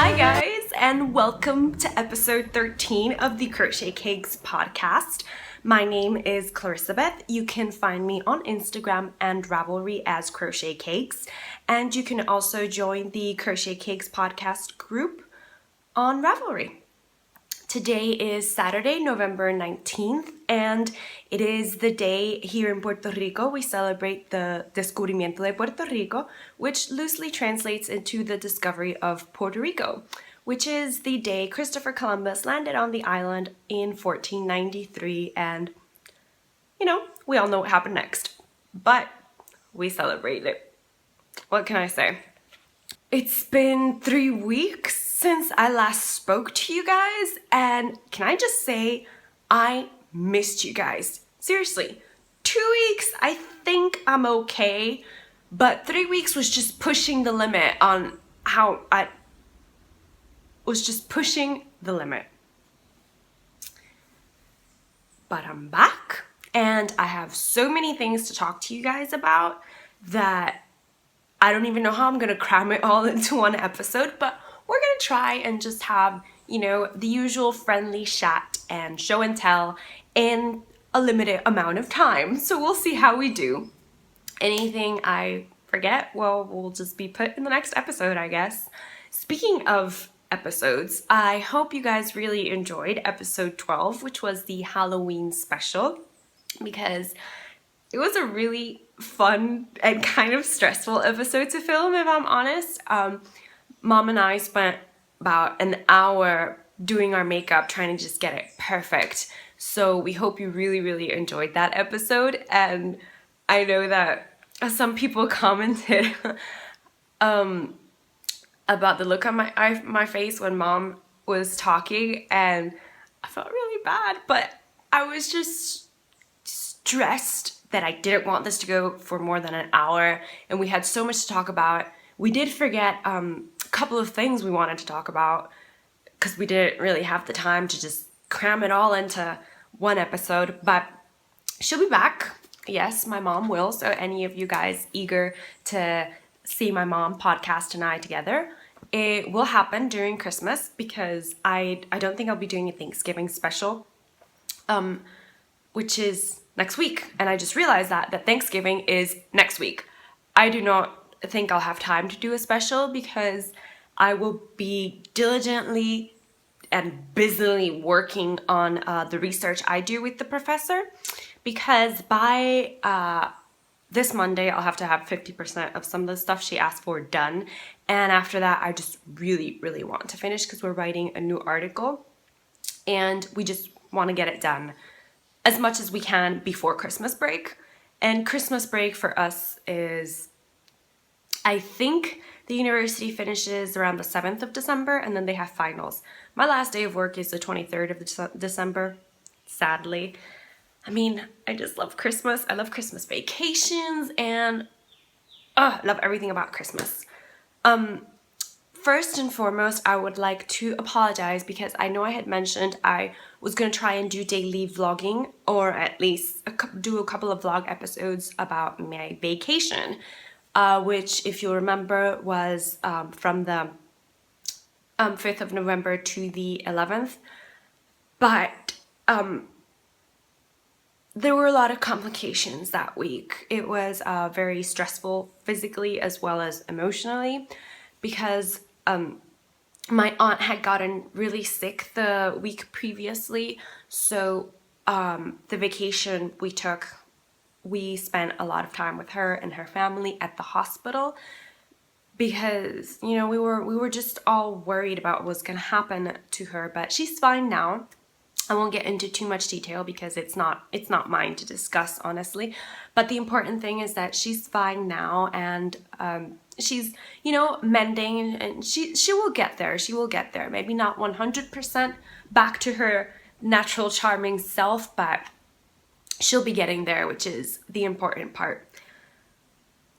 Hi guys, and welcome to episode 13 of the Crochet Cakes podcast. My name is Clarissa Beth. You can find me on Instagram and Ravelry as Crochet Cakes, and you can also join the Crochet Cakes podcast group on Ravelry. Today is Saturday, November 19th, and it is the day here in Puerto Rico we celebrate the Descubrimiento de Puerto Rico, which loosely translates into the discovery of Puerto Rico, which is the day Christopher Columbus landed on the island in 1493, and, we all know what happened next, but we celebrate it. What can I say? It's been 3 weeks since I last spoke to you guys, and can I just say, I missed you guys. Seriously, 2 weeks, I think I'm okay, but 3 weeks was just pushing the limit on how I was just pushing the limit. But I'm back, and I have so many things to talk to you guys about that I don't even know how I'm gonna cram it all into one episode, but we're gonna try and just have, the usual friendly chat and show and tell in a limited amount of time. So we'll see how we do. Anything I forget, well, we'll just be put in the next episode, I guess. Speaking of episodes, I hope you guys really enjoyed episode 12, which was the Halloween special, because it was a really fun and kind of stressful episode to film, if I'm honest. Mom and I spent about an hour doing our makeup, trying to just get it perfect. So we hope you really, really enjoyed that episode. And I know that some people commented about the look on my face when Mom was talking, and I felt really bad, but I was just stressed that I didn't want this to go for more than an hour, and we had so much to talk about. We did forget a couple of things we wanted to talk about because we didn't really have the time to just cram it all into one episode, but she'll be back. Yes, my mom will, so any of you guys eager to see my mom podcast and I together, it will happen during Christmas, because I don't think I'll be doing a Thanksgiving special, which is next week, and I just realized that Thanksgiving is next week. I do not think I'll have time to do a special because I will be diligently and busily working on the research I do with the professor, because by this Monday I'll have to have 50% of some of the stuff she asked for done, and after that I just really, really want to finish because we're writing a new article and we just want to get it done as much as we can before Christmas break. And Christmas break for us is, I think the university finishes around the 7th of December, and then they have finals. My last day of work is the 23rd of December, sadly. I mean, I just love Christmas. I love Christmas vacations, and I love everything about Christmas. First and foremost, I would like to apologize because I know I had mentioned I was going to try and do daily vlogging, or at least do a couple of vlog episodes about my vacation, which, if you remember, was from the 5th of November to the 11th. But there were a lot of complications that week. It was very stressful physically as well as emotionally, because my aunt had gotten really sick the week previously, so the vacation we took, we spent a lot of time with her and her family at the hospital, because we were just all worried about what was going to happen to her. But she's fine now. I won't get into too much detail because it's not mine to discuss, honestly. But the important thing is that she's fine now, and she's, mending, and she will get there. She will get there. Maybe not 100% back to her natural charming self, but she'll be getting there, which is the important part.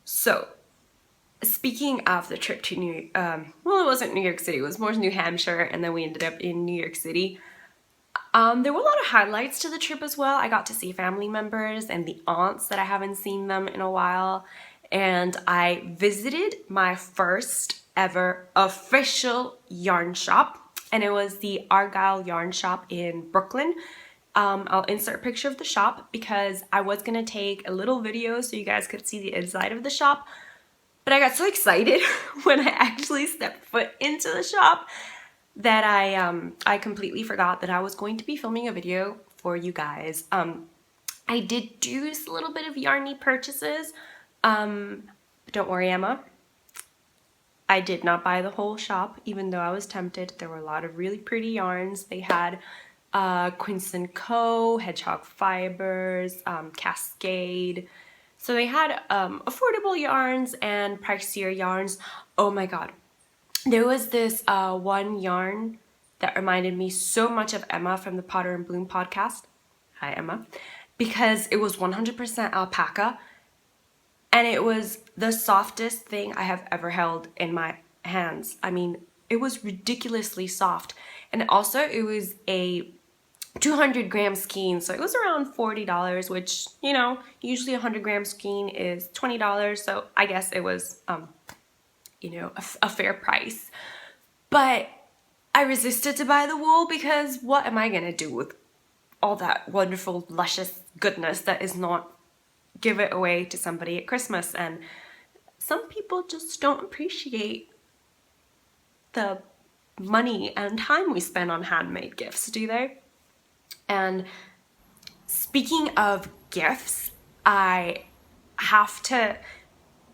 So, speaking of the trip to it wasn't New York City. It was more New Hampshire, and then we ended up in New York City. There were a lot of highlights to the trip as well. I got to see family members and the aunts that I haven't seen them in a while. And I visited my first ever official yarn shop, and it was the Argyle Yarn Shop in Brooklyn. I'll insert a picture of the shop because I was gonna take a little video so you guys could see the inside of the shop, but I got so excited when I actually stepped foot into the shop that I completely forgot that I was going to be filming a video for you guys. I did do just a little bit of Yarny purchases. Don't worry, Emma. I did not buy the whole shop, even though I was tempted. There were a lot of really pretty yarns. They had Quince & Co., Hedgehog Fibers, Cascade. So they had affordable yarns and pricier yarns. Oh my god. There was this one yarn that reminded me so much of Emma from the Potter and Bloom podcast. Hi, Emma. Because it was 100% alpaca, and it was the softest thing I have ever held in my hands. I mean, it was ridiculously soft. And also, it was a 200 gram skein, so it was around $40, which, you know, usually a 100 gram skein is $20, so I guess it was, you know, a fair price. But I resisted to buy the wool because what am I gonna do with all that wonderful, luscious goodness that is not give it away to somebody at Christmas? And some people just don't appreciate the money and time we spend on handmade gifts, do they? And speaking of gifts, I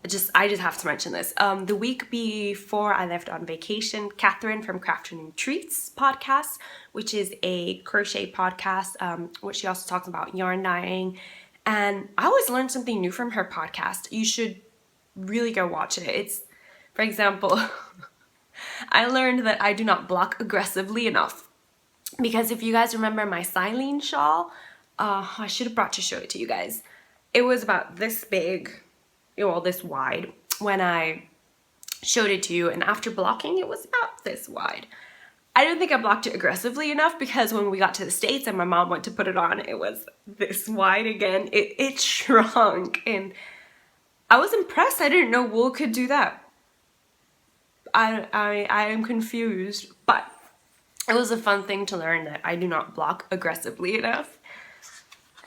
just have to mention this. The week before I left on vacation, Catherine from Crafting Treats podcast, which is a crochet podcast, which she also talks about yarn dyeing. And I always learn something new from her podcast. You should really go watch it. It's, for example, I learned that I do not block aggressively enough. Because if you guys remember my Silene shawl, I should have brought to show it to you guys. It was about this big, well, this wide when I showed it to you, and after blocking it was about this wide. I don't think I blocked it aggressively enough because when we got to the States and my mom went to put it on, it was this wide again. It shrunk, and I was impressed. I didn't know wool could do that. I am confused, but it was a fun thing to learn that I do not block aggressively enough.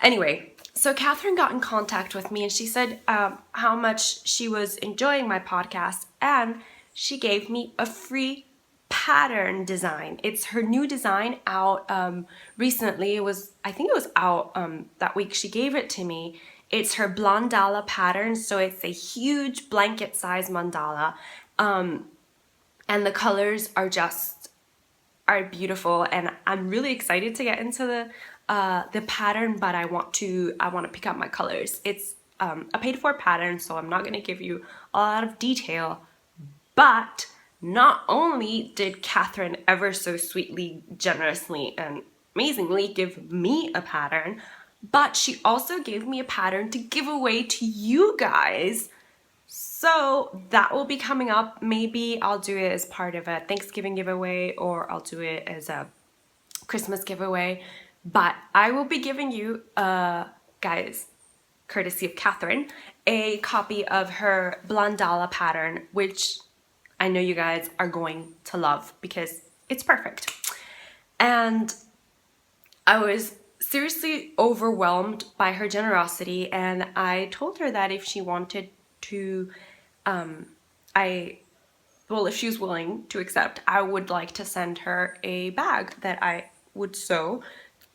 Anyway, so Catherine got in contact with me and she said how much she was enjoying my podcast, and she gave me a free pattern design. It's her new design out recently. I think it was out that week. She gave it to me. It's her Blondala pattern, so it's a huge blanket size mandala, and the colors are beautiful, and I'm really excited to get into the pattern, but I want to pick up my colors. It's a paid-for pattern, so I'm not going to give you a lot of detail, but not only did Catherine ever so sweetly, generously, and amazingly give me a pattern, but she also gave me a pattern to give away to you guys. So that will be coming up. Maybe I'll do it as part of a Thanksgiving giveaway, or I'll do it as a Christmas giveaway. But I will be giving you, guys, courtesy of Catherine, a copy of her Blondala pattern, which I know you guys are going to love because it's perfect. And I was seriously overwhelmed by her generosity, and I told her that if she wanted to, if she was willing to accept, I would like to send her a bag that I would sew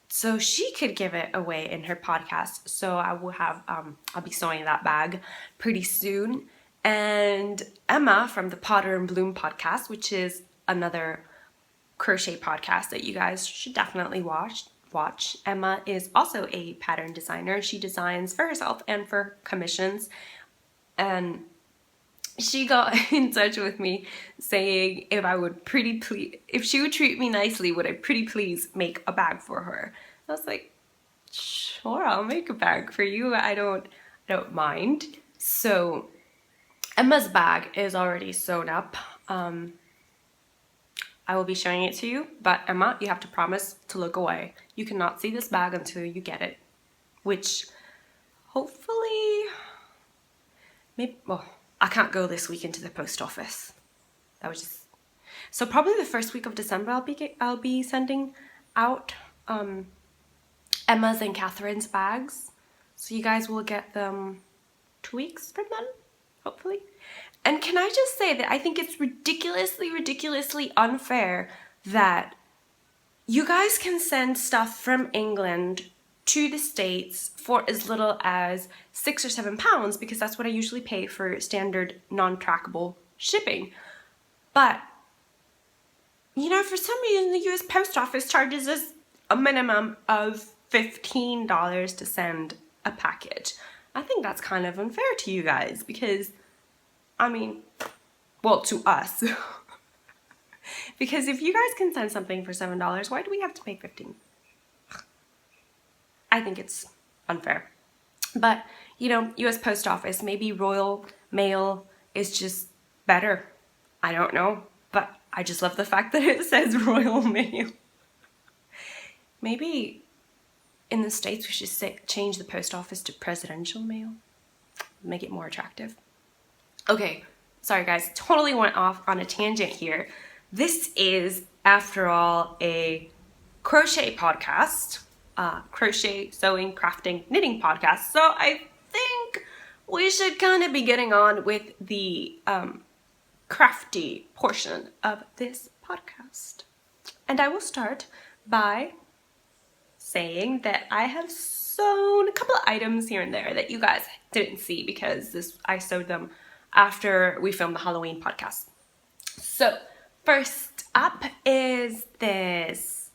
so she could give it away in her podcast. So I will have, I'll be sewing that bag pretty soon. And Emma from the Potter and Bloom podcast, which is another crochet podcast that you guys should definitely watch. Emma is also a pattern designer. She designs for herself and for commissions. And she got in touch with me saying if she would treat me nicely, would I pretty please make a bag for her? I was like, sure, I'll make a bag for you. I don't mind. So Emma's bag is already sewn up. I will be showing it to you, but Emma, you have to promise to look away. You cannot see this bag until you get it, which hopefully, maybe, well, I can't go this week into the post office. that was just, so probably the first week of December I'll be sending out Emma's and Catherine's bags. So you guys will get them 2 weeks from then, hopefully. And can I just say that I think it's ridiculously unfair that you guys can send stuff from England to the States for as little as £6 or £7, because that's what I usually pay for standard non-trackable shipping. But, you know, for some reason the US Post Office charges us a minimum of $15 to send a package. I think that's kind of unfair to you guys because, I mean, well, to us. Because if you guys can send something for $7, why do we have to pay $15? I think it's unfair. But, you know, US Post Office, maybe Royal Mail is just better. I don't know. But I just love the fact that it says Royal Mail. Maybe in the States we should change the post office to presidential mail. Make it more attractive. Okay, sorry guys, totally went off on a tangent here. This is, after all, a crochet podcast. Crochet, sewing, crafting, knitting podcast. So I think we should kind of be getting on with the crafty portion of this podcast. And I will start by saying that I have sewn a couple of items here and there that you guys didn't see because I sewed them after we filmed the Halloween podcast. So first up is this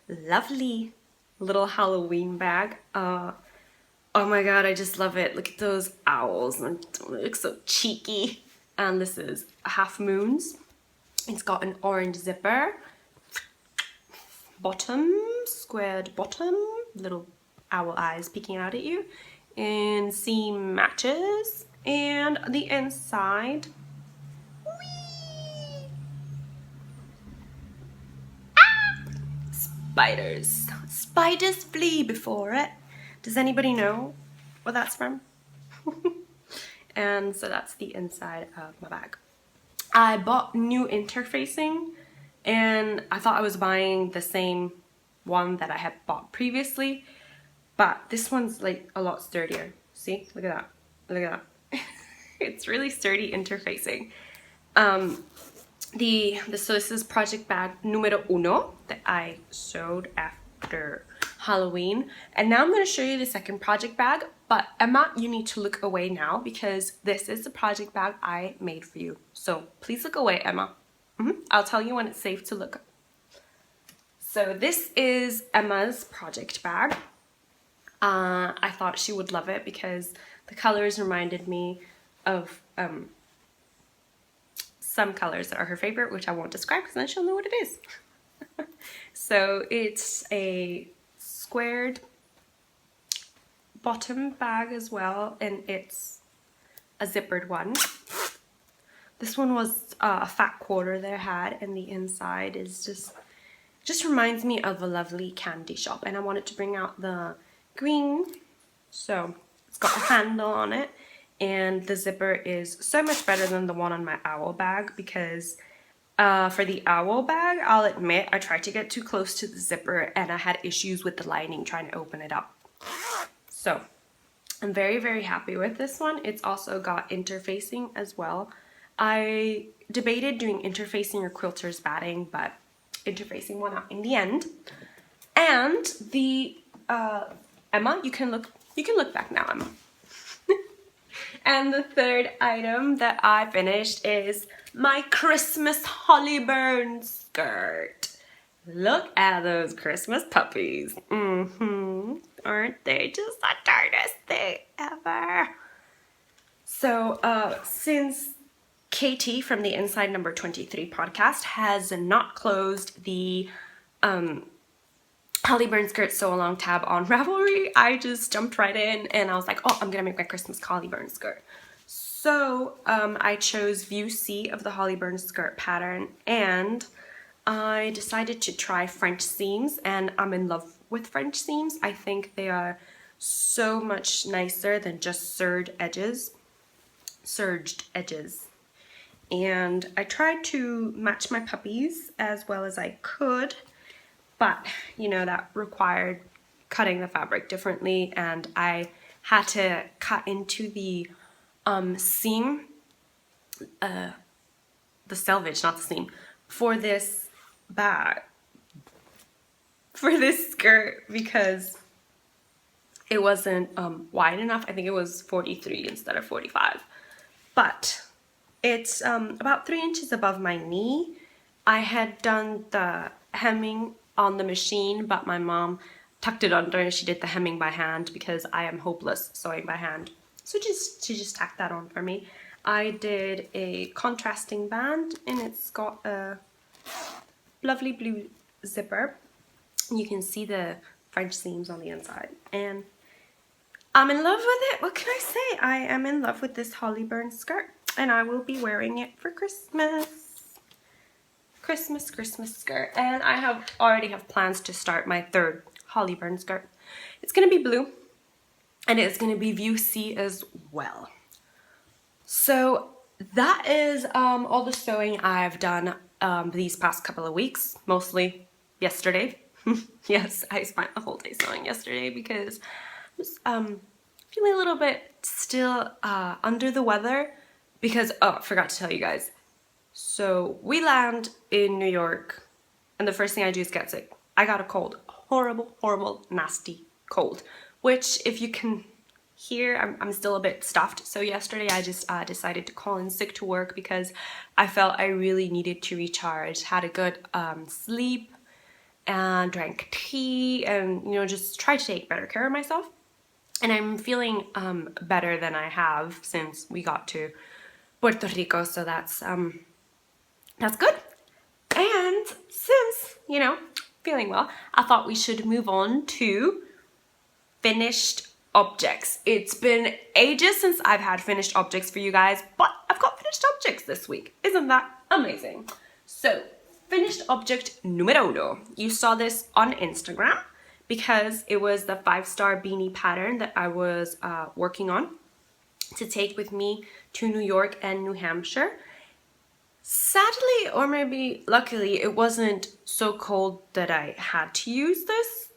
lovely little Halloween bag. Oh my god, I just love it. Look at those owls. They look so cheeky. And this is Half Moons. It's got an orange zipper, bottom, squared bottom, little owl eyes peeking out at you, and seam matches, and the inside, whee! Ah! Spiders flee before it. Does anybody know what that's from? And so that's the inside of my bag. I bought new interfacing and I thought I was buying the same one that I had bought previously, but this one's like a lot sturdier. See, look at that, look at that. It's really sturdy interfacing. So this is project bag numero uno that I sewed after Halloween, and now I'm going to show you the second project bag. But Emma, you need to look away now because this is the project bag I made for you. So please look away, Emma. I'll tell you when it's safe to look. So this is Emma's project bag. I thought she would love it because the colors reminded me of some colors that are her favorite, which I won't describe because then she'll know what it is. So it's a squared bottom bag as well, and it's a zippered one. This one was a fat quarter that I had, and the inside is just reminds me of a lovely candy shop, and I wanted to bring out the green. So it's got a handle on it, and the zipper is so much better than the one on my owl bag because for the owl bag, I'll admit I tried to get too close to the zipper and I had issues with the lining trying to open it up. So I'm very happy with this one. It's also got interfacing as well. I debated doing interfacing or quilter's batting, but interfacing won out in the end. And the Emma, you can look back now, Emma. And the third item that I finished is my Christmas Hollyburn skirt. Look at those Christmas puppies. Aren't they just the darndest thing ever? So, since Katie from the Inside Number 23 podcast has not closed the Hollyburn Skirt Sew Along tab on Ravelry, I just jumped right in and I was like, oh, I'm gonna make my Christmas Hollyburn skirt. So I chose view C of the Hollyburn skirt pattern, and I decided to try French seams, and I'm in love with French seams. I think they are so much nicer than just serged edges. and I tried to match my puppies as well as I could, but you know, that required cutting the fabric differently, and I had to cut into the seam, the selvage, not the seam, for this bag, for this skirt, because it wasn't wide enough. I think it was 43 instead of 45, but it's about 3 inches above my knee. I had done the hemming on the machine, but my mom tucked it under and she did the hemming by hand because I am hopeless sewing by hand. So she just tacked that on for me. I did a contrasting band, and it's got a lovely blue zipper. You can see the French seams on the inside, and I'm in love with it. What can I say? I am in love with this Holly Burn skirt, and I will be wearing it for Christmas. Christmas skirt. And I already have plans to start my third Holly Burn skirt. It's gonna be blue, and it's gonna be view C as well. So that is all the sewing I've done these past couple of weeks, mostly yesterday. Yes, I spent the whole day sewing yesterday because I was feeling a little bit still under the weather because, oh, I forgot to tell you guys. So we land in New York, and the first thing I do is get sick. I got a cold, horrible, horrible, nasty cold, which if you can hear, I'm still a bit stuffed. So yesterday I just decided to call in sick to work because I felt I really needed to recharge, had a good sleep, and drank tea, and you know, just tried to take better care of myself. And I'm feeling better than I have since we got to Puerto Rico, so that's good. And since, you know, feeling well, I thought we should move on to finished objects. It's been ages since I've had finished objects for you guys, but I've got finished objects this week. Isn't that amazing? So, finished object numero uno. You saw this on Instagram because it was the 5-star beanie pattern that I was working on to take with me to New York and New Hampshire. Sadly, or maybe luckily, it wasn't so cold that I had to use this.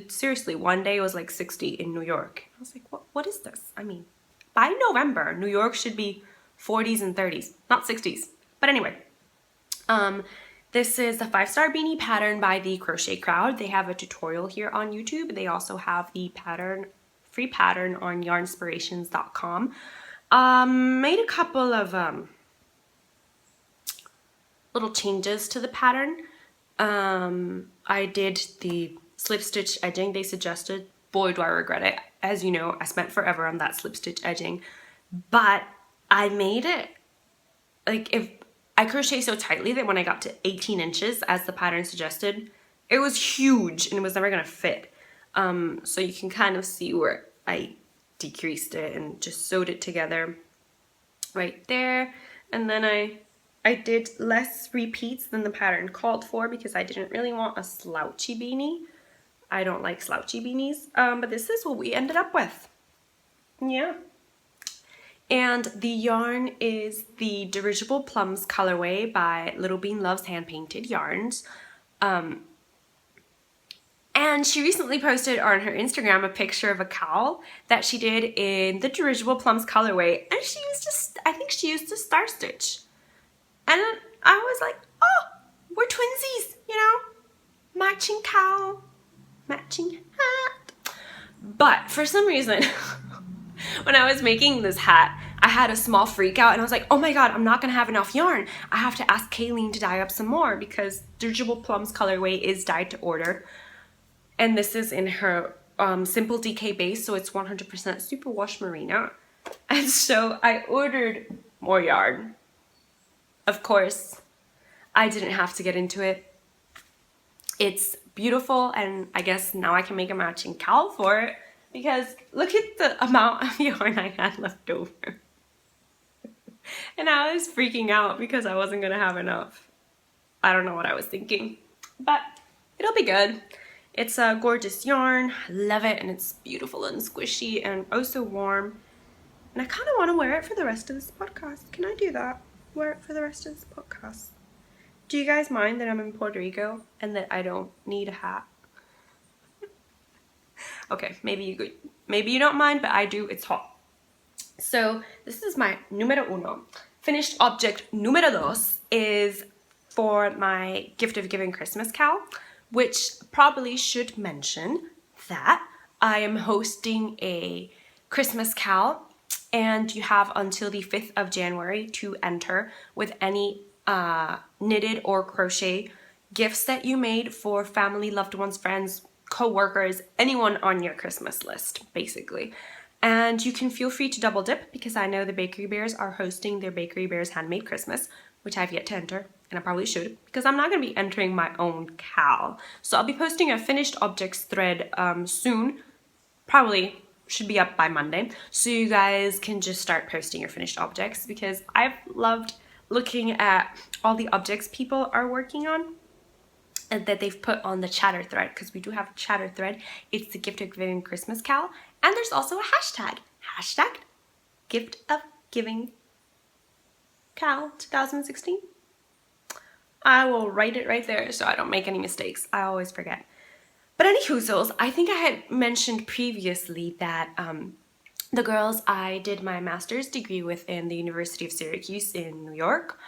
Seriously, one day it was like 60 in New York. I was like, what is this? I mean, by November, New York should be 40s and 30s, not 60s. But anyway, this is the 5-star beanie pattern by the Crochet Crowd. They have a tutorial here on YouTube. They also have the pattern, free pattern on yarnspirations.com. Made a couple of little changes to the pattern. I did the slip stitch edging they suggested. Boy, do I regret it. As you know, I spent forever on that slip stitch edging, but I made it, like, if I crochet so tightly that when I got to 18 inches as the pattern suggested, it was huge and it was never gonna fit. So you can kind of see where I decreased it and just sewed it together right there. And then I did less repeats than the pattern called for because I didn't really want a slouchy beanie. I don't like slouchy beanies, but this is what we ended up with. Yeah. And the yarn is the Dirigible Plums colorway by Little Bean Loves Hand Painted Yarns. And she recently posted on her Instagram a picture of a cowl that she did in the Dirigible Plums colorway, and she used just, I think she used a star stitch. And I was like, oh, we're twinsies, you know? Matching cowl, matching hat. But for some reason, when I was making this hat, I had a small freak out and I was like, oh my god, I'm not gonna have enough yarn. I have to ask Kayleen to dye up some more because Dirigible Plums colorway is dyed to order. And this is in her Simple DK base, so it's 100% superwash merino. And so I ordered more yarn. Of course, I didn't have to get into it. It's beautiful, and I guess now I can make a matching cowl for it because look at the amount of yarn I had left over. And I was freaking out because I wasn't gonna have enough. I don't know what I was thinking, but it'll be good. It's a gorgeous yarn, I love it, and it's beautiful and squishy and oh so warm. And I kind of want to wear it for the rest of this podcast. Can I do that? wear it for the rest of this podcast. Do you guys mind that I'm in Puerto Rico and that I don't need a hat? Okay, maybe you don't mind, but I do. It's hot. So this is my numero uno. Finished object numero dos is for my gift of giving Christmas cowl, which probably should mention that I am hosting a Christmas cowl, and you have until the 5th of January to enter with any knitted or crochet gifts that you made for family, loved ones, friends, co-workers, anyone on your Christmas list, basically. And you can feel free to double dip because I know the Bakery Bears are hosting their Bakery Bears Handmade Christmas, which I've yet to enter, and I probably should because I'm not going to be entering my own cowl. So I'll be posting a finished objects thread soon, probably should be up by Monday, so you guys can just start posting your finished objects because I've loved looking at all the objects people are working on and that they've put on the chatter thread, because we do have a chatter thread. It's the gift of giving Christmas cowl, and there's also a hashtag gift of giving cowl 2016. I will write it right there so I don't make any mistakes. I always forget. But anywho, I think I had mentioned previously that the girls I did my master's degree with in the University of Syracuse in New York,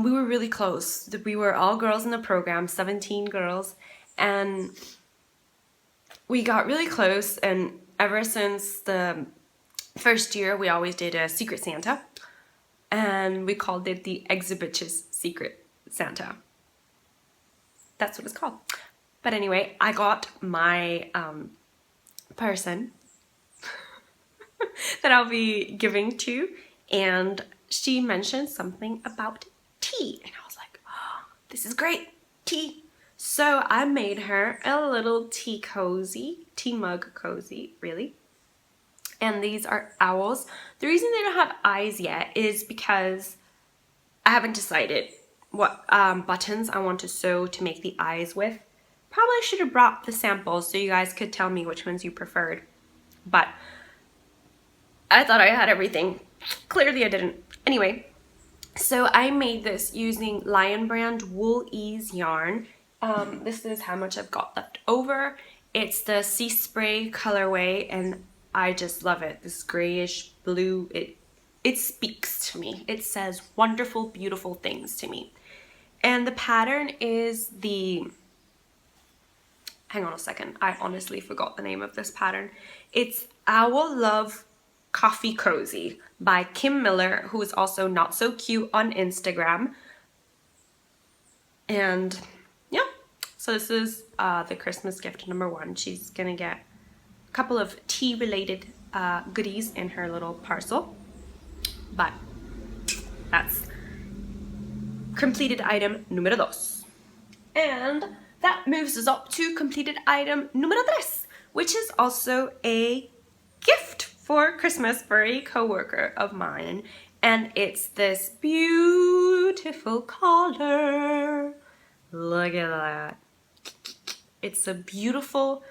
we were really close. We were all girls in the program, 17 girls, and we got really close, and ever since the first year we always did a Secret Santa, and we called it the Exhibitches Secret Santa. That's what it's called. But anyway, I got my person that I'll be giving to, and she mentioned something about tea, and I was like, oh, this is great, tea. So I made her a little tea mug cozy, really. And these are owls. The reason they don't have eyes yet is because I haven't decided what buttons I want to sew to make the eyes with. Probably should have brought the samples so you guys could tell me which ones you preferred. But I thought I had everything. Clearly I didn't. Anyway, so I made this using Lion Brand Wool Ease yarn. This is how much I've got left over. It's the Sea Spray colorway, and I just love it. This grayish blue, it speaks to me. It says wonderful, beautiful things to me. And the pattern is the, hang on a second, I honestly forgot the name of this pattern. It's Owl Love Coffee Cozy by Kim Miller, who is also Not So Cute on Instagram. And yeah, so this is the Christmas gift number one. She's gonna get a couple of tea related goodies in her little parcel, but that's completed item numero dos. And that moves us up to completed item numero tres, which is also a gift for Christmas for a co-worker of mine, and it's this beautiful color. Look at that. It's a beautiful,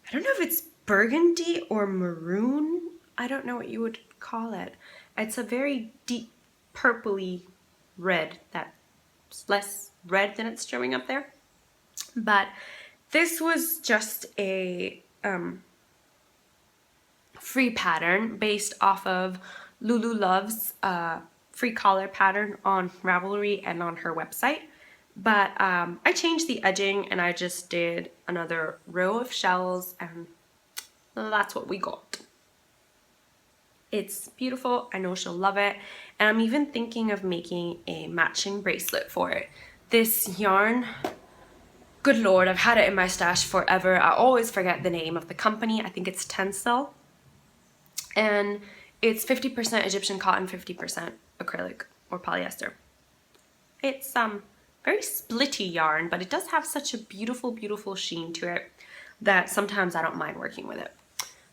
I don't know if it's burgundy or maroon. I don't know what you would call it. It's a very deep purpley red that's less red than it's showing up there. But this was just a free pattern based off of Lulu Love's free collar pattern on Ravelry and on her website. But I changed the edging and I just did another row of shells, and that's what we got. It's beautiful. I know she'll love it. And I'm even thinking of making a matching bracelet for it. This yarn, good lord, I've had it in my stash forever. I always forget the name of the company. I think it's Tencel. And it's 50% Egyptian cotton, 50% acrylic or polyester. It's very splitty yarn, but it does have such a beautiful, beautiful sheen to it that sometimes I don't mind working with it.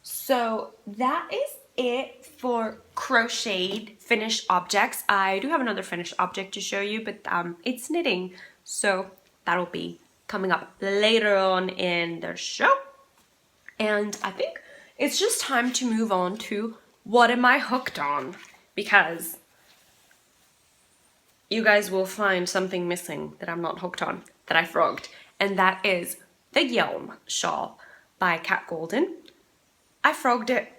So that is it for crocheted finished objects. I do have another finished object to show you, but it's knitting, so that'll be coming up later on in the show. And I think it's just time to move on to what am I hooked on, because you guys will find something missing that I'm not hooked on, that I frogged, and that is the Yarn shawl by Cat Golden. I frogged it.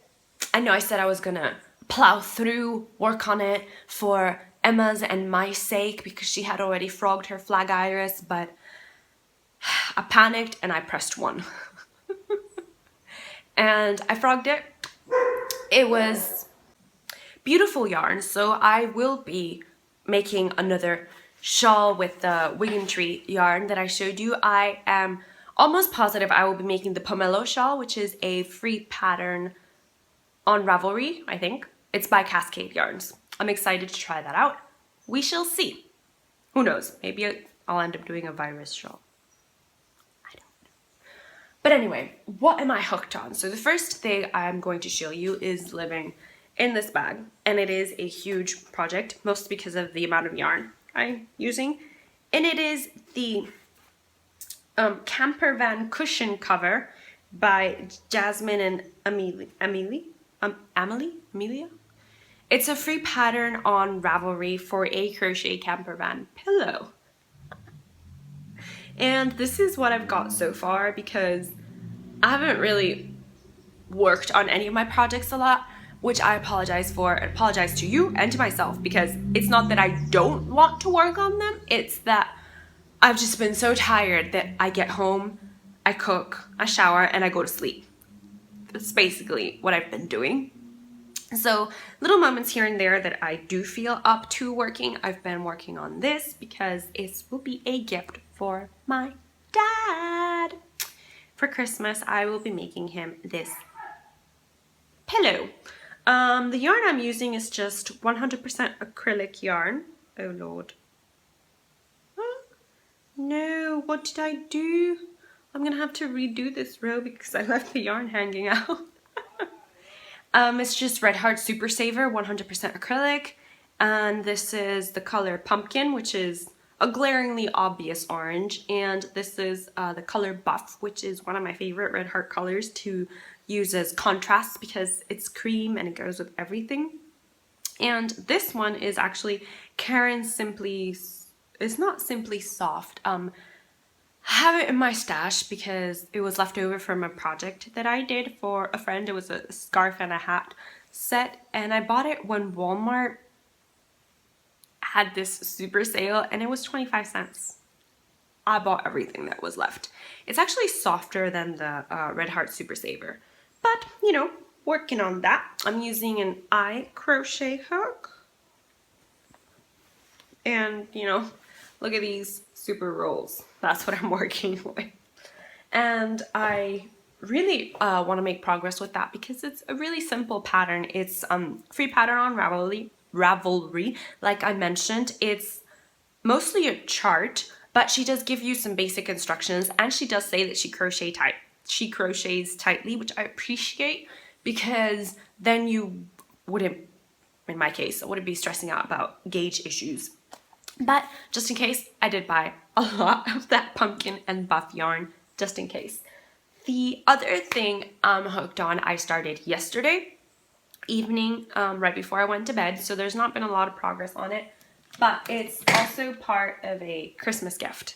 I know I said I was gonna plow through, work on it for Emma's and my sake because she had already frogged her flag iris, but I panicked and I pressed 1. And I frogged it. It was beautiful yarn, so I will be making another shawl with the Tree yarn that I showed you. I am almost positive I will be making the Pomelo shawl, which is a free pattern on Ravelry, I think. It's by Cascade Yarns. I'm excited to try that out. We shall see. Who knows? Maybe I'll end up doing a virus shawl. I don't know. But anyway, what am I hooked on? So the first thing I'm going to show you is living in this bag, and it is a huge project, mostly because of the amount of yarn I'm using, and it is the camper van cushion cover by Jasmine and Amelia. It's a free pattern on Ravelry for a crochet camper van pillow, and this is what I've got so far because I haven't really worked on any of my projects a lot, which I apologize for. I apologize to you and to myself because it's not that I don't want to work on them, it's that I've just been so tired that I get home, I cook, I shower, and I go to sleep. That's basically what I've been doing. So little moments here and there that I do feel up to working. I've been working on this because it will be a gift for my dad. For Christmas, I will be making him this pillow. The yarn I'm using is just 100% acrylic yarn. Oh Lord. No, what did I do? I'm gonna have to redo this row because I left the yarn hanging out. It's just Red Heart Super Saver, 100% acrylic. And this is the color Pumpkin, which is a glaringly obvious orange. And this is the color Buff, which is one of my favorite Red Heart colors to use as contrast because it's cream and it goes with everything. And this one is actually Karen's Simply, it's not Simply Soft. I have it in my stash because it was left over from a project that I did for a friend. It was a scarf and a hat set, and I bought it when Walmart had this super sale and it was 25 cents. I bought everything that was left. It's actually softer than the Red Heart Super Saver. But, you know, working on that. I'm using an eye crochet hook. And, you know, look at these super rolls. That's what I'm working with. And I really want to make progress with that because it's a really simple pattern. It's free pattern on Ravelry. Like I mentioned, it's mostly a chart, but she does give you some basic instructions, and she does say that she crochets tightly, which I appreciate because then you wouldn't, in my case, I wouldn't be stressing out about gauge issues. But just in case, I did buy a lot of that Pumpkin and Buff yarn, just in case. The other thing I'm hooked on, I started yesterday evening, right before I went to bed, so there's not been a lot of progress on it, but it's also part of a Christmas gift.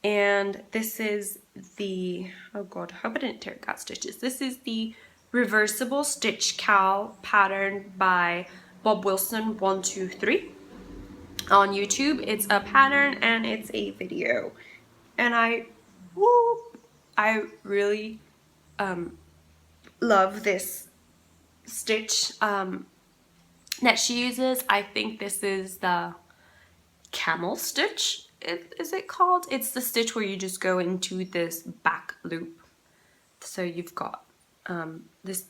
And this is the, oh god, I hope I didn't tear got stitches. This is the reversible stitch cowl pattern by Bob Wilson 123 on YouTube. It's a pattern and it's a video, and I really love this stitch that she uses. I think this is the camel stitch, is it called? It's the stitch where you just go into this back loop. So you've got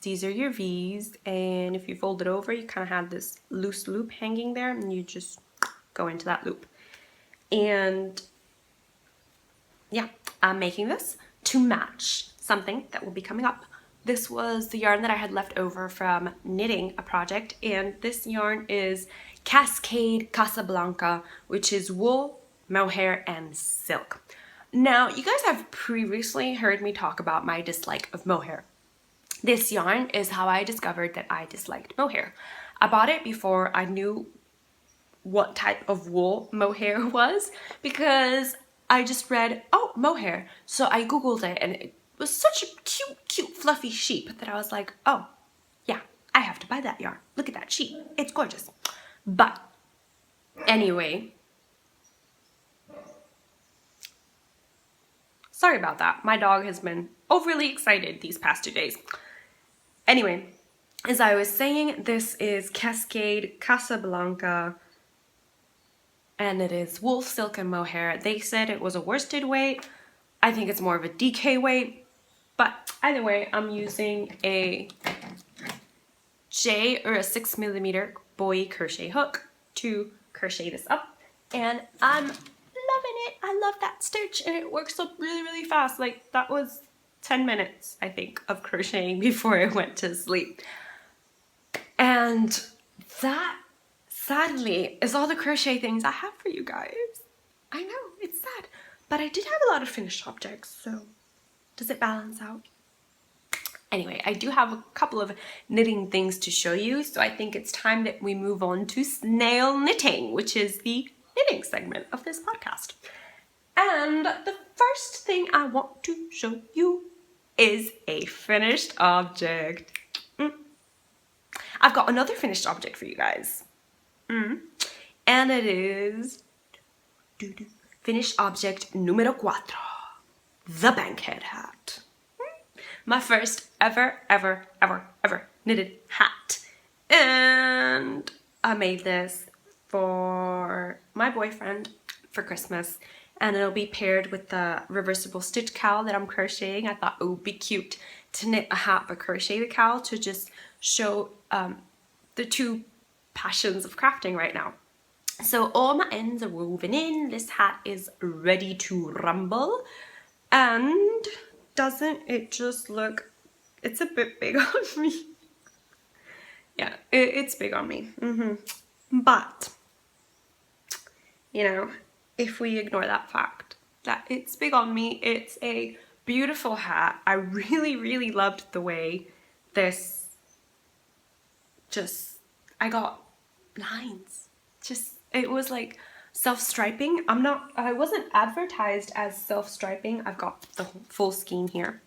these are your V's, and if you fold it over, you kind of have this loose loop hanging there, and you just go into that loop. And yeah, I'm making this to match something that will be coming up. This was the yarn that I had left over from knitting a project, and this yarn is Cascade Casablanca, which is wool, mohair, and silk. Now, you guys have previously heard me talk about my dislike of mohair. This yarn is how I discovered that I disliked mohair. I bought it before I knew what type of wool mohair was, because I just read, oh, mohair. So I Googled it, and it was such a cute, fluffy sheep that I was like, oh, yeah, I have to buy that yarn. Look at that sheep. It's gorgeous. But anyway, sorry about that. My dog has been overly excited these past 2 days. Anyway, as I was saying, this is Cascade Casablanca, and it is wool, silk, and mohair. They said it was a worsted weight. I think it's more of a DK weight, but either way, I'm using a J or a 6mm boy crochet hook to crochet this up, and I'm loving it. I love that stitch, and it works up really fast. Like, that was 10 minutes, I think, of crocheting before I went to sleep. And that, sadly, is all the crochet things I have for you guys. I know, it's sad, but I did have a lot of finished objects, so does it balance out? Anyway, I do have a couple of knitting things to show you, so I think it's time that we move on to snail knitting, which is the knitting segment of this podcast. And the first thing I want to show you is a finished object. I've got another finished object for you guys. And it is finished object numero 4, the bankhead hat. My first ever knitted hat. And I made this for my boyfriend for Christmas, and it'll be paired with the reversible stitch cowl that I'm crocheting. I thought it would be cute to knit a hat but crochet the cowl to just show the two passions of crafting right now. So all my ends are woven in. This hat is ready to rumble, and doesn't it just look, it's a bit big on me. Yeah, it's big on me. But, you know, if we ignore that fact that it's big on me, it's a beautiful hat. I really loved the way this just, I got lines. Just, it was like self-striping. I wasn't advertised as self-striping. I've got the full skein here.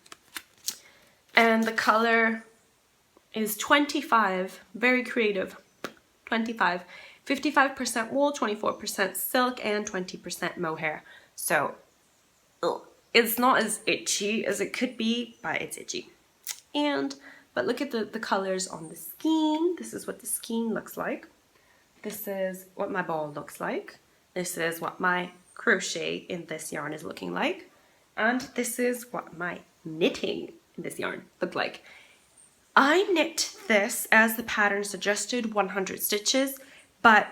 And the color is 25, very creative, 25. 55% wool, 24% silk, and 20% mohair. So, it's not as itchy as it could be, but it's itchy. But look at the colors on the skein. This is what the skein looks like. This is what my ball looks like. This is what my crochet in this yarn is looking like. And this is what my knitting in this yarn looked like. I knit this as the pattern suggested, 100 stitches, but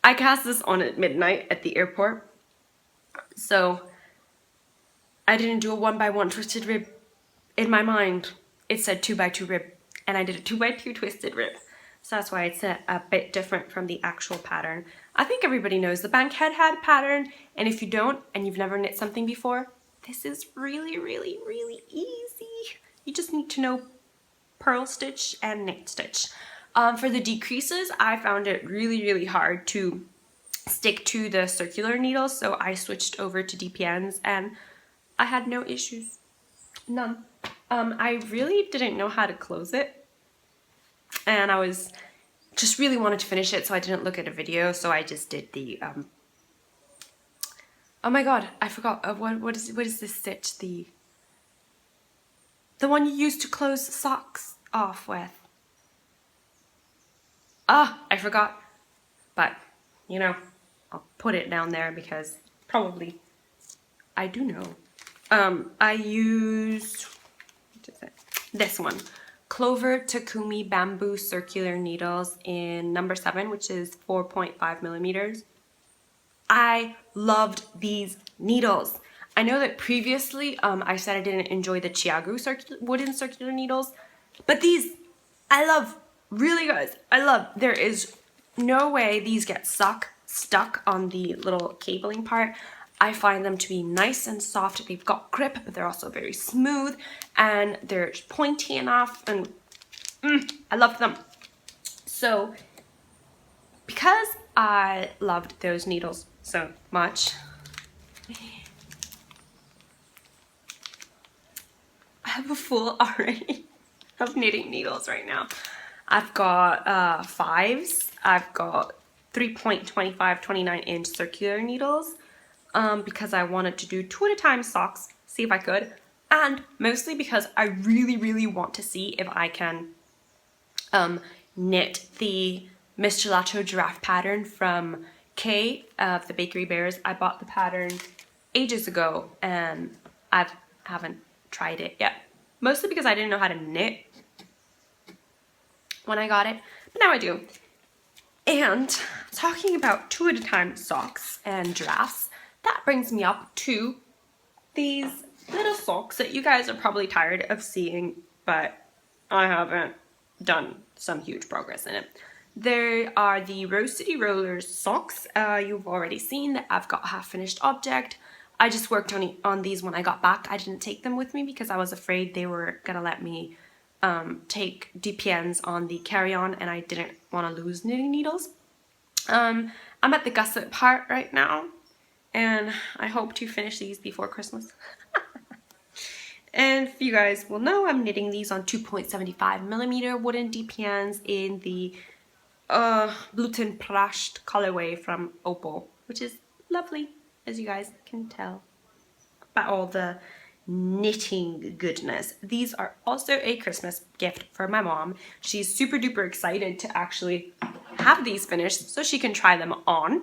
I cast this on at midnight at the airport. So I didn't do a 1x1 twisted rib. In my mind, it said 2x2 rib, and I did a 2x2 twisted rib. So that's why it's a bit different from the actual pattern. I think everybody knows the bankhead hat pattern, and if you don't and you've never knit something before, this is really easy. You just need to know purl stitch and knit stitch. For the decreases, I found it really hard to stick to the circular needles, so I switched over to DPNs and I had no issues. None. I really didn't know how to close it, and I was just really wanted to finish it, so I didn't look at a video, so I just did the oh my god, I forgot what is this stitch, the one you use to close socks off with. I forgot, but you know, I'll put it down there because probably I do know. I used, what is it? This one, Clover Takumi Bamboo Circular Needles in number 7, which is 4.5 millimeters. I loved these needles. I know that previously I said I didn't enjoy the Chiagu wooden circular needles, but these I love. Really, guys, I love. There is no way these get stuck on the little cabling part. I find them to be nice and soft. They've got grip, but they're also very smooth, and they're pointy enough, and I love them. So because I loved those needles so much. I have a full array of knitting needles right now. I've got 5s, I've got 3.25, 29-inch circular needles because I wanted to do 2 at a time socks, see if I could, and mostly because I really want to see if I can knit the Miss Gelato giraffe pattern from Kay of the Bakery Bears. I bought the pattern ages ago and I haven't tried it yet. Mostly because I didn't know how to knit when I got it, but now I do. And talking about 2 at a time socks and giraffes, that brings me up to these little socks that you guys are probably tired of seeing, but I haven't done some huge progress in it. There are the Rose City Rollers socks. You've already seen that I've got a half-finished object. I just worked on these when I got back. I didn't take them with me because I was afraid they were gonna let me take DPNs on the carry-on, and I didn't want to lose knitting needles. I'm at the gusset part right now, and I hope to finish these before Christmas. And if you guys will know, I'm knitting these on 2.75mm wooden DPNs in the Bluten Plashed colorway from Opal, which is lovely, as you guys can tell by all the knitting goodness. These are also a Christmas gift for my mom. She's super duper excited to actually have these finished so she can try them on.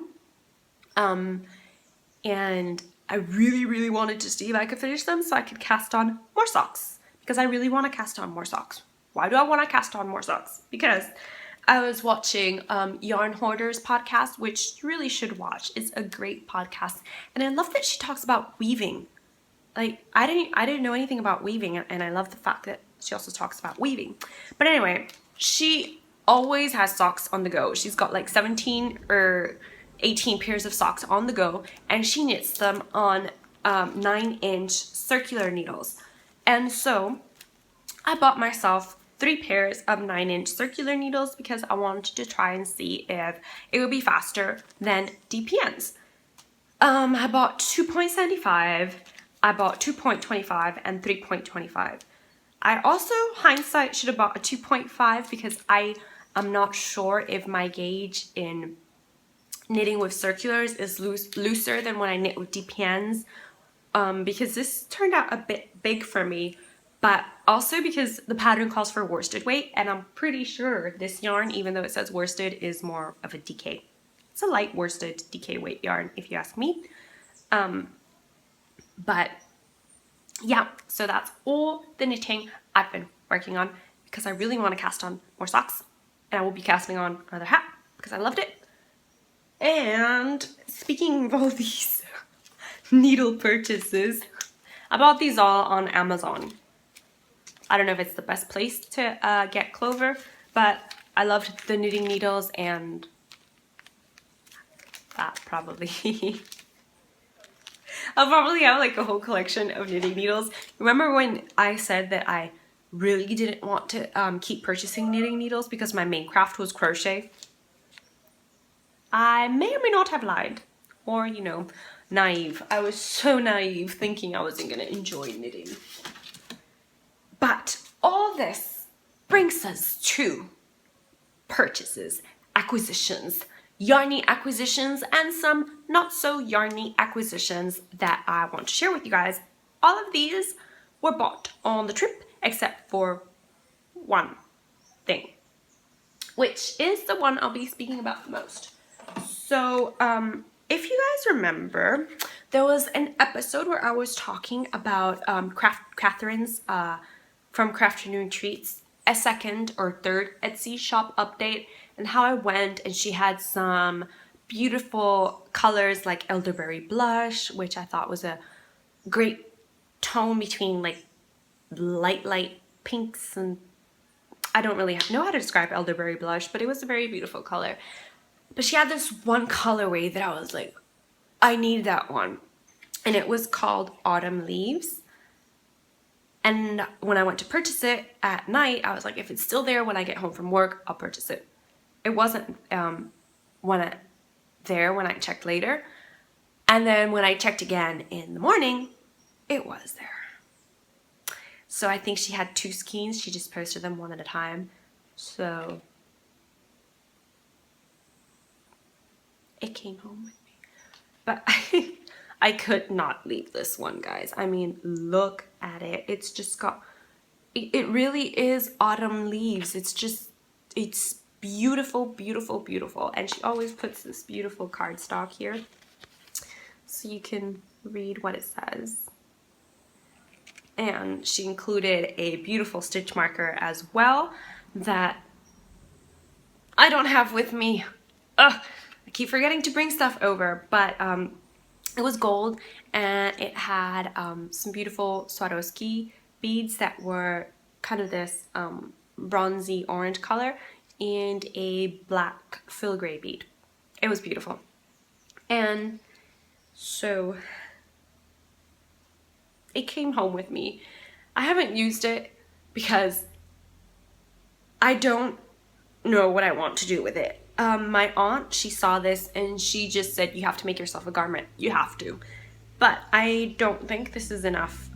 And I really wanted to see if I could finish them so I could cast on more socks, because I really want to cast on more socks. Why do I want to cast on more socks? Because I was watching Yarn Hoarder's podcast, which you really should watch. It's a great podcast, and I love that she talks about weaving. Like, I didn't know anything about weaving, and I love the fact that she also talks about weaving. But anyway, she always has socks on the go. She's got like 17 or 18 pairs of socks on the go, and she knits them on 9-inch circular needles. And so I bought myself 3 pairs of 9-inch circular needles because I wanted to try and see if it would be faster than DPNs. I bought 2.75, I bought 2.25 and 3.25. I also, hindsight, should have bought a 2.5 because I am not sure if my gauge in knitting with circulars is looser than when I knit with DPNs, because this turned out a bit big for me, but also because the pattern calls for worsted weight, and I'm pretty sure this yarn, even though it says worsted, is more of a DK. It's a light worsted DK weight yarn, if you ask me. But yeah, so that's all the knitting I've been working on because I really want to cast on more socks, and I will be casting on another hat because I loved it. And speaking of all these needle purchases, I bought these all on Amazon. I don't know if it's the best place to get Clover, but I loved the knitting needles, and that probably I'll probably have like a whole collection of knitting needles. Remember when I said that I really didn't want to keep purchasing knitting needles because my main craft was crochet? I may or may not have lied, or, you know, naive. I was so naive thinking I wasn't going to enjoy knitting. But all this brings us to purchases, acquisitions, Yarny acquisitions, and some not so Yarny acquisitions that I want to share with you guys. All of these were bought on the trip except for one thing, which is the one I'll be speaking about the most. So, if you guys remember, there was an episode where I was talking about Catherine's from Crafternoon Treats, a second or third Etsy shop update, and how I went and she had some beautiful colors like elderberry blush, which I thought was a great tone between like light pinks, and I don't really know how to describe elderberry blush, but it was a very beautiful color. But she had this one colorway that I was like, I need that one. And it was called Autumn Leaves. And when I went to purchase it at night, I was like, if it's still there when I get home from work, I'll purchase it. It wasn't when there when I checked later. And then when I checked again in the morning, it was there. So I think she had 2 skeins. She just posted them one at a time. So it came home with me. But I could not leave this one, guys. I mean, look at it. It's just got, it really is autumn leaves. It's beautiful, beautiful, beautiful. And she always puts this beautiful cardstock here so you can read what it says. And she included a beautiful stitch marker as well that I don't have with me. Ugh, I keep forgetting to bring stuff over, but it was gold and it had some beautiful Swarovski beads that were kind of this bronzy orange color and a black filigree bead. It was beautiful. And so it came home with me. I haven't used it because I don't know what I want to do with it. My aunt, she saw this and she just said, you have to make yourself a garment. You have to. But I don't think this is enough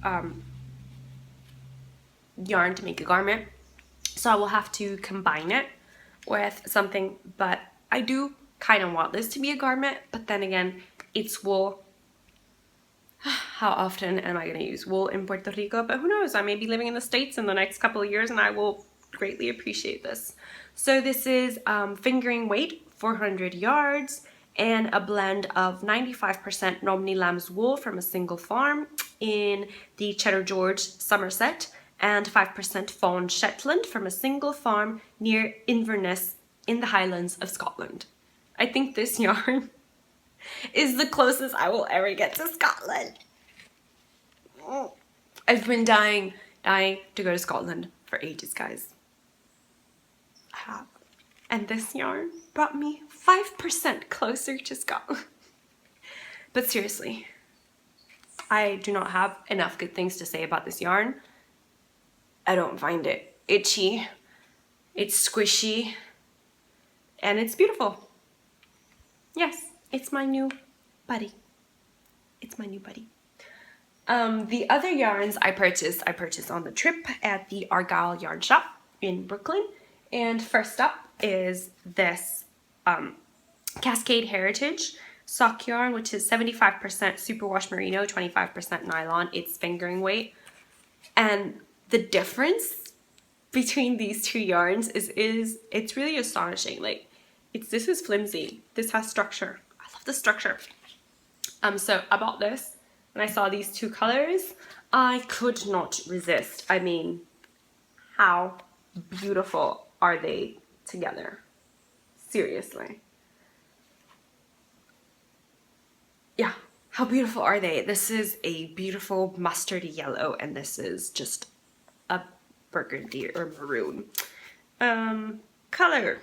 yarn to make a garment. So I will have to combine it with something. But I do kind of want this to be a garment. But then again, it's wool. How often am I going to use wool in Puerto Rico? But who knows? I may be living in the States in the next couple of years and I will greatly appreciate this. So this is fingering weight, 400 yards, and a blend of 95% Romney lamb's wool from a single farm in the Cheddar George, Somerset, and 5% fawn Shetland from a single farm near Inverness in the Highlands of Scotland. I think this yarn is the closest I will ever get to Scotland. I've been dying to go to Scotland for ages, guys. I have. And this yarn brought me 5% closer to Scotland. But seriously, I do not have enough good things to say about this yarn. I don't find it itchy, it's squishy, and it's beautiful. Yes, it's my new buddy. It's my new buddy. The other yarns I purchased on the trip at the Argyle Yarn Shop in Brooklyn. And first up is this Cascade Heritage sock yarn, which is 75% superwash merino, 25% nylon. It's fingering weight. And the difference between these two yarns is it's really astonishing. Like, this is flimsy. This has structure. I love the structure. So I bought this when I saw these two colors. I could not resist. I mean, how beautiful are they together? Seriously. Yeah, how beautiful are they? This is a beautiful mustardy yellow, and this is just a burgundy or maroon. Color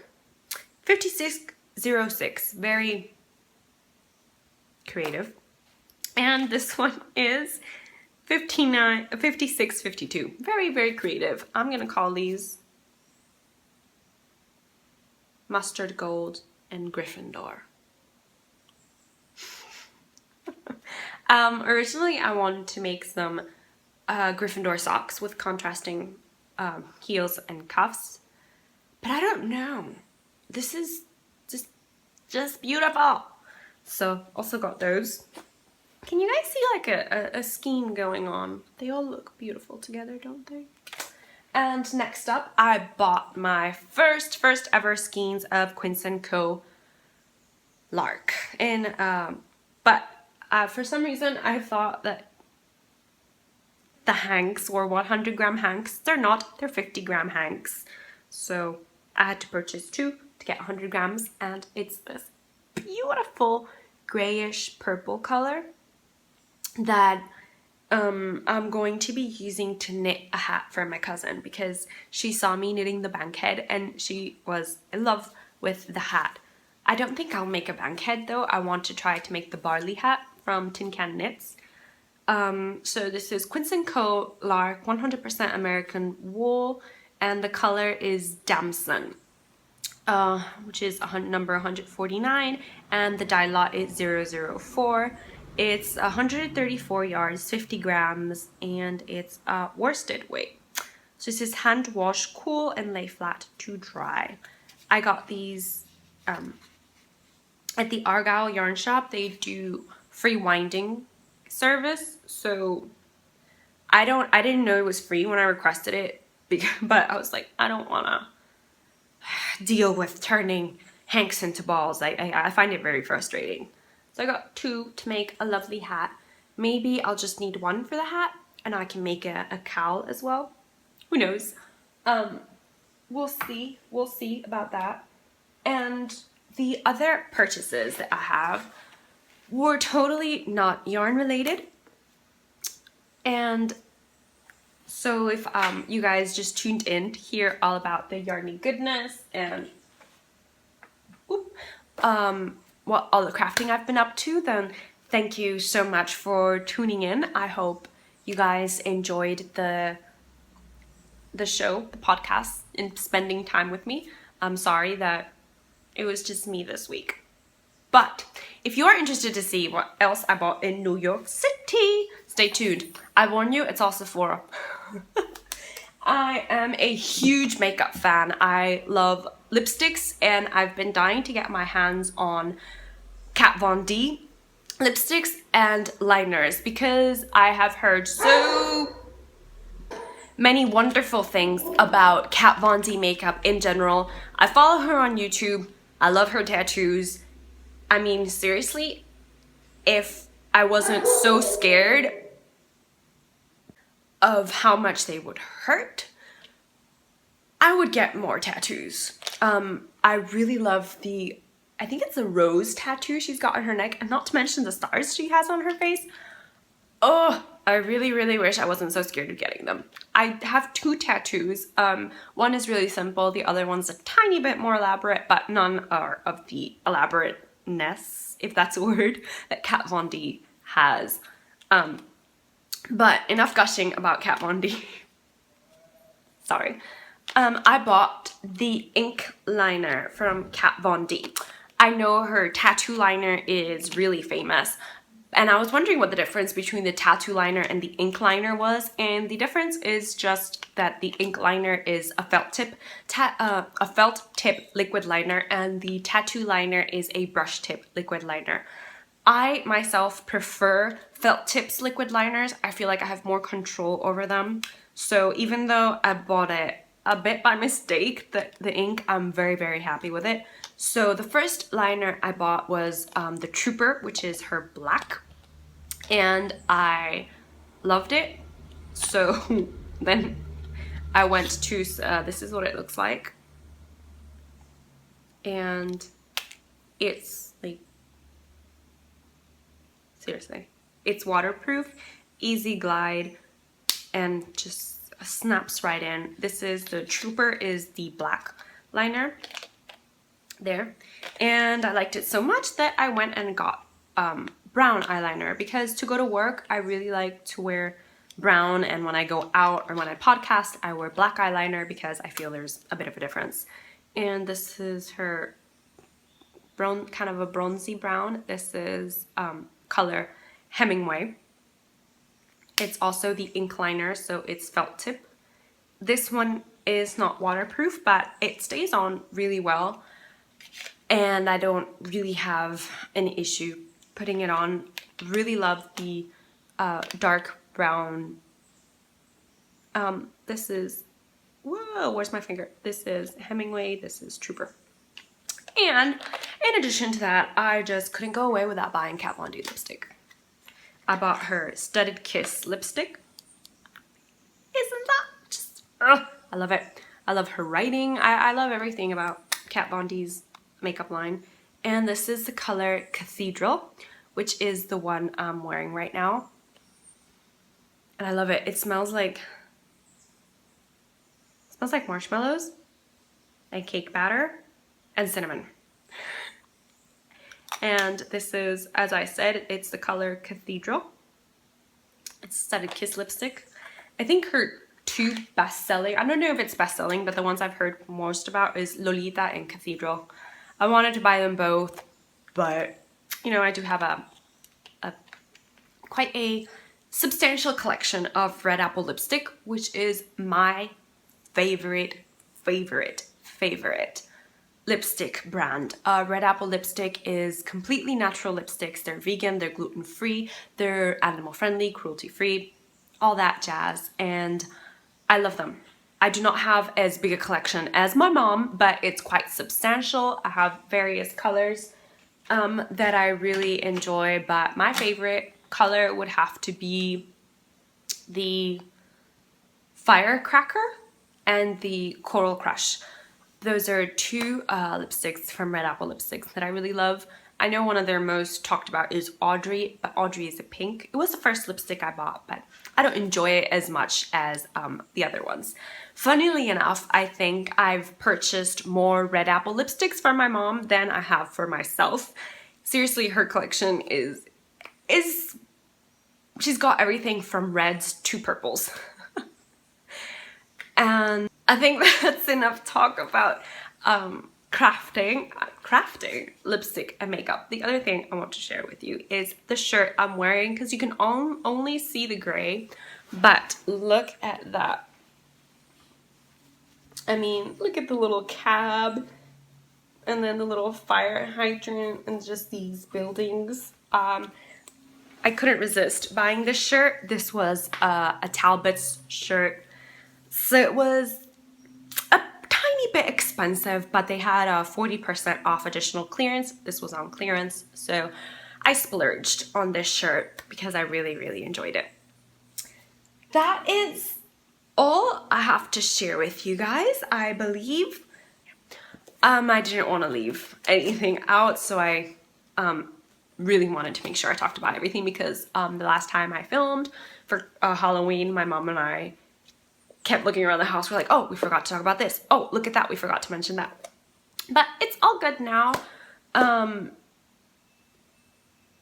5606, very creative. And this one is 5652, very, very creative. I'm gonna call these Mustard Gold and Gryffindor. Originally I wanted to make some Gryffindor socks with contrasting heels and cuffs, but I don't know. This is just beautiful. So also got those. Can you guys see like a scheme going on? They all look beautiful together, don't they? And next up, I bought my first ever skeins of Quince & Co. Lark. And but for some reason, I thought that the hanks were 100-gram hanks. They're not. They're 50-gram hanks. So I had to purchase 2 to get 100 grams, and it's this beautiful grayish purple color that I'm going to be using to knit a hat for my cousin, because she saw me knitting the bankhead and she was in love with the hat. I don't think I'll make a bankhead though. I want to try to make the barley hat from Tin Can Knits. So this is Quince & Co. Lark, 100% American wool, and the color is Damson. which is number 149, and the die lot is 004. It's 134 yards, 50 grams, and it's worsted weight. So this is hand wash, cool, and lay flat to dry. I got these at the Argyle yarn shop. They do free winding service, so I didn't know it was free when I requested it, but I was like, I don't want to deal with turning hanks into balls. I find it very frustrating. So I got 2 to make a lovely hat. Maybe I'll just need 1 for the hat, and I can make a cowl as well. Who knows? We'll see about that. And the other purchases that I have were totally not yarn related. And so if you guys just tuned in to hear all about the Yarny goodness and all the crafting I've been up to, then thank you so much for tuning in. I hope you guys enjoyed the show, the podcast, and spending time with me. I'm sorry that it was just me this week. But if you are interested to see what else I bought in New York City, stay tuned. I warn you, it's all Sephora. I am a huge makeup fan. I love lipsticks, and I've been dying to get my hands on Kat Von D lipsticks and liners because I have heard so many wonderful things about Kat Von D makeup in general. I follow her on YouTube. I love her tattoos. I mean, seriously, if I wasn't so scared of how much they would hurt, I would get more tattoos. I really love I think it's a rose tattoo she's got on her neck, and not to mention the stars she has on her face. Oh, I really, really wish I wasn't so scared of getting them. I have 2 tattoos. One is really simple. The other one's a tiny bit more elaborate, but none are of the elaborateness, if that's a word, that Kat Von D has. But enough gushing about Kat Von D. Sorry. I bought the ink liner from Kat Von D. I know her tattoo liner is really famous, and I was wondering what the difference between the tattoo liner and the ink liner was, and the difference is just that the ink liner is a felt tip liquid liner, and the tattoo liner is a brush tip liquid liner. I myself prefer felt tips liquid liners. I feel like I have more control over them. So even though I bought it a bit by mistake, the ink, I'm very, very happy with it. So the first liner I bought was the Trooper, which is her black, and I loved it. So then I went to, this is what it looks like, and it's like, seriously, it's waterproof, easy glide, and just snaps right in. This is the Trooper, is the black liner there, and I liked it so much that I went and got brown eyeliner, because to go to work I really like to wear brown, and when I go out or when I podcast I wear black eyeliner because I feel there's a bit of a difference. And this is her brown, kind of a bronzy brown. This is color Hemingway. It's also the ink liner, so it's felt tip. This one is not waterproof, but it stays on really well, and I don't really have an issue putting it on. Really love the dark brown. This is, whoa, where's my finger? This is Hemingway, this is Trooper. And in addition to that, I just couldn't go away without buying Kat Von D lipstick. I bought her Studded Kiss lipstick. Isn't that just, I love it. I love her writing. I love everything about Kat Von D's makeup line. And this is the color Cathedral, which is the one I'm wearing right now. And I love it. It smells like marshmallows and cake batter and cinnamon. And this is, as I said, it's the color Cathedral. It's Studded Kiss lipstick. I think her two best-selling, I don't know if it's best-selling, but the ones I've heard most about is Lolita and Cathedral. I wanted to buy them both, but you know, I do have a quite a substantial collection of red apple lipstick, which is my favorite lipstick brand. Red apple lipstick is completely natural lipsticks. They're vegan, they're gluten-free, they're animal-friendly, cruelty-free, all that jazz, and I love them. I do not have as big a collection as my mom, but it's quite substantial. I have various colors that I really enjoy, but my favorite color would have to be the Firecracker and the Coral Crush. Those are two lipsticks from Red Apple Lipsticks that I really love. I know one of their most talked about is Audrey, but Audrey is a pink. It was the first lipstick I bought, but I don't enjoy it as much as the other ones. Funnily enough, I think I've purchased more Red Apple lipsticks for my mom than I have for myself. Seriously, her collection is she's got everything from reds to purples. And I think that's enough talk about crafting lipstick and makeup. The other thing I want to share with you is the shirt I'm wearing, because you can only see the gray, but look at that. I mean, look at the little cab and then the little fire hydrant and just these buildings. I couldn't resist buying this shirt. This was a Talbot's shirt, so it was a tiny bit expensive, but they had a 40% off additional clearance. This was on clearance, so I splurged on this shirt because I really enjoyed it. That is all I have to share with you guys, I believe. I didn't want to leave anything out, so I really wanted to make sure I talked about everything, because the last time I filmed for Halloween, my mom and I kept looking around the house. We're like, oh, we forgot to talk about this. Oh, look at that. We forgot to mention that. But it's all good now. I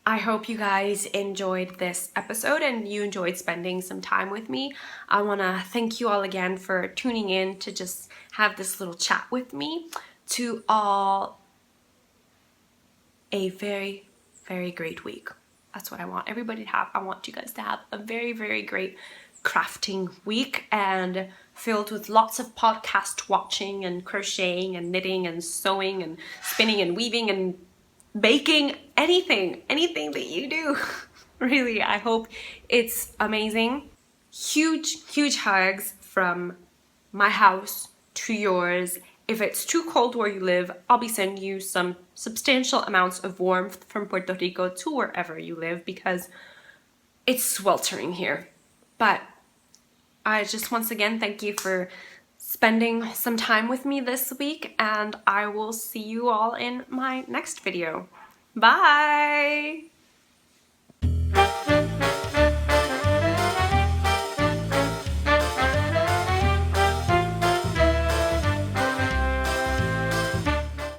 hope you guys enjoyed this episode and you enjoyed spending some time with me. I want to thank you all again for tuning in to just have this little chat with me. To all, a very great week. That's what I want everybody to have. I want you guys to have a very great crafting week, and filled with lots of podcast watching and crocheting and knitting and sewing and spinning and weaving and baking, anything that you do. Really, I hope it's amazing. Huge hugs from my house to yours. If it's too cold where you live, I'll be sending you some substantial amounts of warmth from Puerto Rico to wherever you live, because it's sweltering here. But I just once again thank you for spending some time with me this week, and I will see you all in my next video. Bye!